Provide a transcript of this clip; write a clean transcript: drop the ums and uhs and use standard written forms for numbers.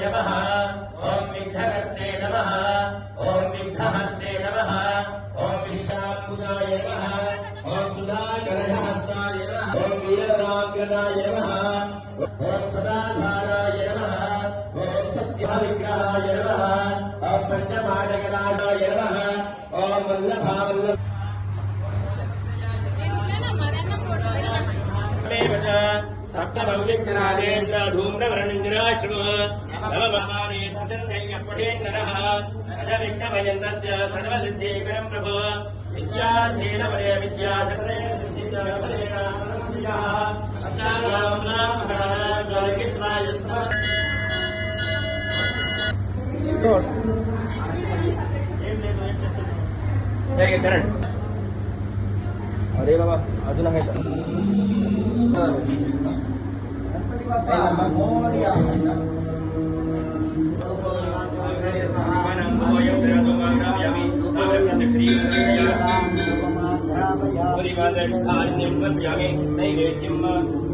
नमः ओम विघ्नकर्ते नमः ओम विघ्नहस्ते नमः ओम विष्णाम्बुजाय नमः ओम सुधाकरहस्ताय नमः ओम वीररामकृताय नमः ओम सदाधाराय नमः ओम सत्यविग्रहाय नमः ओम पंचपादकराय नमः ओम वल्लभावल्लभ सप्तमविघ्नादेन्द्र धूम्रवर्णिन्द्राश्रम नवमाने तचन्यपठेन्नरः अजविघ्नभयन्दस्य सर्वसिद्धीकरं प्रभो विद्यार्थेन वरे विद्याधरेण सिद्धिर्वरेण सिद्धिः अष्टाङ्गामनामकरणज्वलकित्वाय ಹೇಗೆ ಕರಣ್ ಅರೇ ಬಾಬಾ ಅರ್ಜುನ ಆಯ್ತಾ नैवेद्यम